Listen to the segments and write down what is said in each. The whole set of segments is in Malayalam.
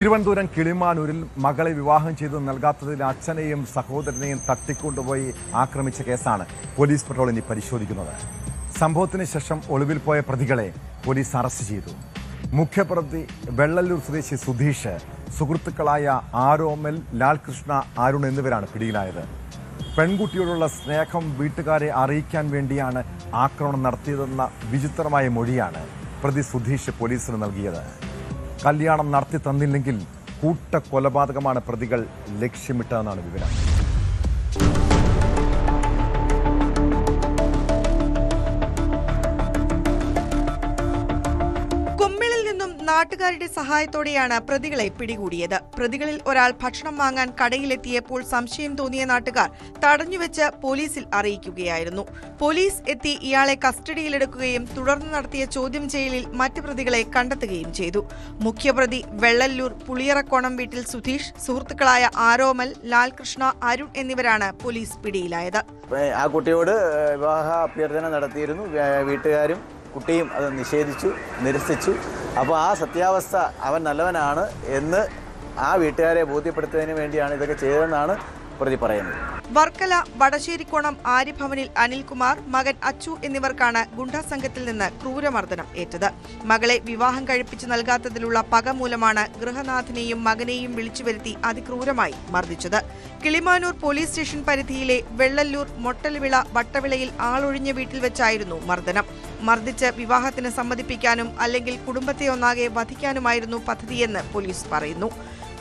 തിരുവനന്തപുരം കിളിമാനൂരിൽ മകളെ വിവാഹം ചെയ്തു നൽകാത്തതിൽ അച്ഛനെയും സഹോദരനെയും തട്ടിക്കൊണ്ടുപോയി ആക്രമിച്ച കേസാണ് പോലീസ് പെട്രോൾ ഇനി പരിശോധിക്കുന്നത്. സംഭവത്തിന് ശേഷം ഒളിവിൽ പോയ പ്രതികളെ പോലീസ് അറസ്റ്റ് ചെയ്തു. മുഖ്യപ്രതി വെള്ളല്ലൂർ സ്വദേശി സുധീഷ്, സുഹൃത്തുക്കളായ ആരോമൽ, ലാൽകൃഷ്ണ, അരുൺ എന്നിവരാണ് പിടിയിലായത്. പെൺകുട്ടിയോടുള്ള സ്നേഹം വീട്ടുകാരെ അറിയിക്കാൻ വേണ്ടിയാണ് ആക്രമണം നടത്തിയതെന്ന വിചിത്രമായ മൊഴിയാണ് പ്രതി സുധീഷ് പോലീസിന് നൽകിയത്. കല്യാണം നടത്തി തന്നില്ലെങ്കിൽ കൂട്ടക്കൊലപാതകമാണ് പ്രതികൾ ലക്ഷ്യമിട്ടതെന്നാണ് വിവരം. കുമ്മിളിൽ നിന്നും നാട്ടുകാരുടെ സഹായത്തോടെയാണ് പ്രതികളെ പിടികൂടിയത്. പ്രതികളിൽ ഒരാൾ ഭക്ഷണം വാങ്ങാൻ കടയിലെത്തിയപ്പോൾ സംശയം തോന്നിയ നാട്ടുകാർ തടഞ്ഞുവെച്ച് പോലീസിൽ അറിയിക്കുകയായിരുന്നു. പോലീസ് എത്തി ഇയാളെ കസ്റ്റഡിയിലെടുക്കുകയും തുടർന്ന് നടത്തിയ ചോദ്യം ചെയ്യലിൽ മറ്റ് പ്രതികളെ കണ്ടെത്തുകയും ചെയ്തു. മുഖ്യപ്രതി വെള്ളല്ലൂർ പുളിയറക്കോണം വീട്ടിൽ സുധീഷ്, സുഹൃത്തുക്കളായ ആരോമൽ, ലാൽകൃഷ്ണ, അരുൺ എന്നിവരാണ് പോലീസ് പിടിയിലായത്. ആ കുട്ടിയോട് വിവാഹ അഭ്യർത്ഥന നടത്തിയിരുന്നു. വീട്ടുകാരും കുട്ടിയും അത് നിരസിച്ചു. അപ്പോൾ ആ സത്യാവസ്ഥ അവൻ നല്ലവനാണ് എന്ന് ആ വീട്ടുകാരെ ബോധ്യപ്പെടുത്തുന്നതിന് വേണ്ടിയാണ് ഇതൊക്കെ ചെയ്തതെന്നാണ് പ്രതി പറയുന്നത്. വർക്കല വടശ്ശേരിക്കോണം ആര്യഭവനിൽ അനിൽകുമാർ, മകൻ അച്ചു എന്നിവർക്കാണ് ഗുണ്ടാ സംഘത്തിൽ നിന്ന് ക്രൂരമർദ്ദനം ഏറ്റത്. മകളെ വിവാഹം കഴിപ്പിച്ചു നൽകാത്തതിലുള്ള പക മൂലമാണ് ഗൃഹനാഥനെയും മകനെയും വിളിച്ചുവരുത്തി അതിക്രൂരമായി മർദ്ദിച്ചത്. കിളിമാനൂർ പോലീസ് സ്റ്റേഷൻ പരിധിയിലെ വെള്ളല്ലൂർ മൊട്ടൽവിള വട്ടവിളയിൽ ആളൊഴിഞ്ഞ വീട്ടിൽ വെച്ചായിരുന്നു മർദ്ദനം. മർദ്ദിച്ച് വിവാഹത്തിന് സമ്മതിപ്പിക്കാനും അല്ലെങ്കിൽ കുടുംബത്തെ ഒന്നാകെ വധിക്കാനുമായിരുന്നു പദ്ധതിയെന്ന് പോലീസ് പറയുന്നു.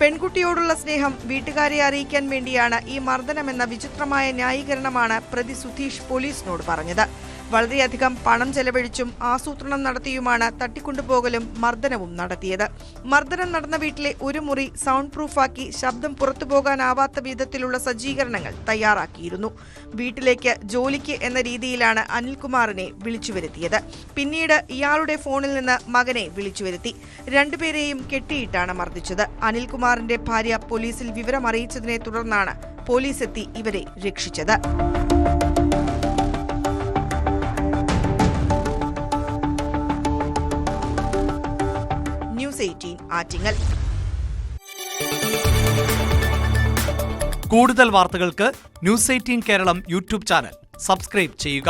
പെൺകുട്ടിയോടുള്ള സ്നേഹം വീട്ടുകാരെ അറിയിക്കാൻ വേണ്ടിയാണ് ഈ മർദ്ദനമെന്ന വിചിത്രമായ ന്യായീകരണമാണ് പ്രതി സുധീഷ് പോലീസിനോട് പറഞ്ഞത്. വളരെയധികം പണം ചെലവഴിച്ചും ആസൂത്രണം നടത്തിയുമാണ് തട്ടിക്കൊണ്ടുപോകലും മർദ്ദനവും നടത്തിയത്. മർദ്ദനം നടന്ന വീട്ടിലെ ഒരു മുറി സൗണ്ട് പ്രൂഫാക്കി ശബ്ദം പുറത്തുപോകാനാവാത്ത വിധത്തിലുള്ള സജ്ജീകരണങ്ങൾ തയ്യാറാക്കിയിരുന്നു. വീട്ടിലേക്ക് ജോലിക്ക് എന്ന രീതിയിലാണ് അനിൽകുമാറിനെ വിളിച്ചുവരുത്തിയത്. പിന്നീട് ഇയാളുടെ ഫോണിൽ നിന്ന് മകനെ വിളിച്ചുവരുത്തി. രണ്ടുപേരെയും കെട്ടിയിട്ടാണ് മർദ്ദിച്ചത്. അനിൽകുമാറിന്റെ ഭാര്യ പോലീസിൽ വിവരം അറിയിച്ചതിനെ തുടർന്നാണ് പോലീസ് എത്തി ഇവരെ രക്ഷിച്ചത്. ന്യൂസ് 18 ആറ്റിങ്ങൽ. കൂടുതൽ വാർത്തകൾക്ക് news 18 Keralam YouTube channel subscribe ചെയ്യുക.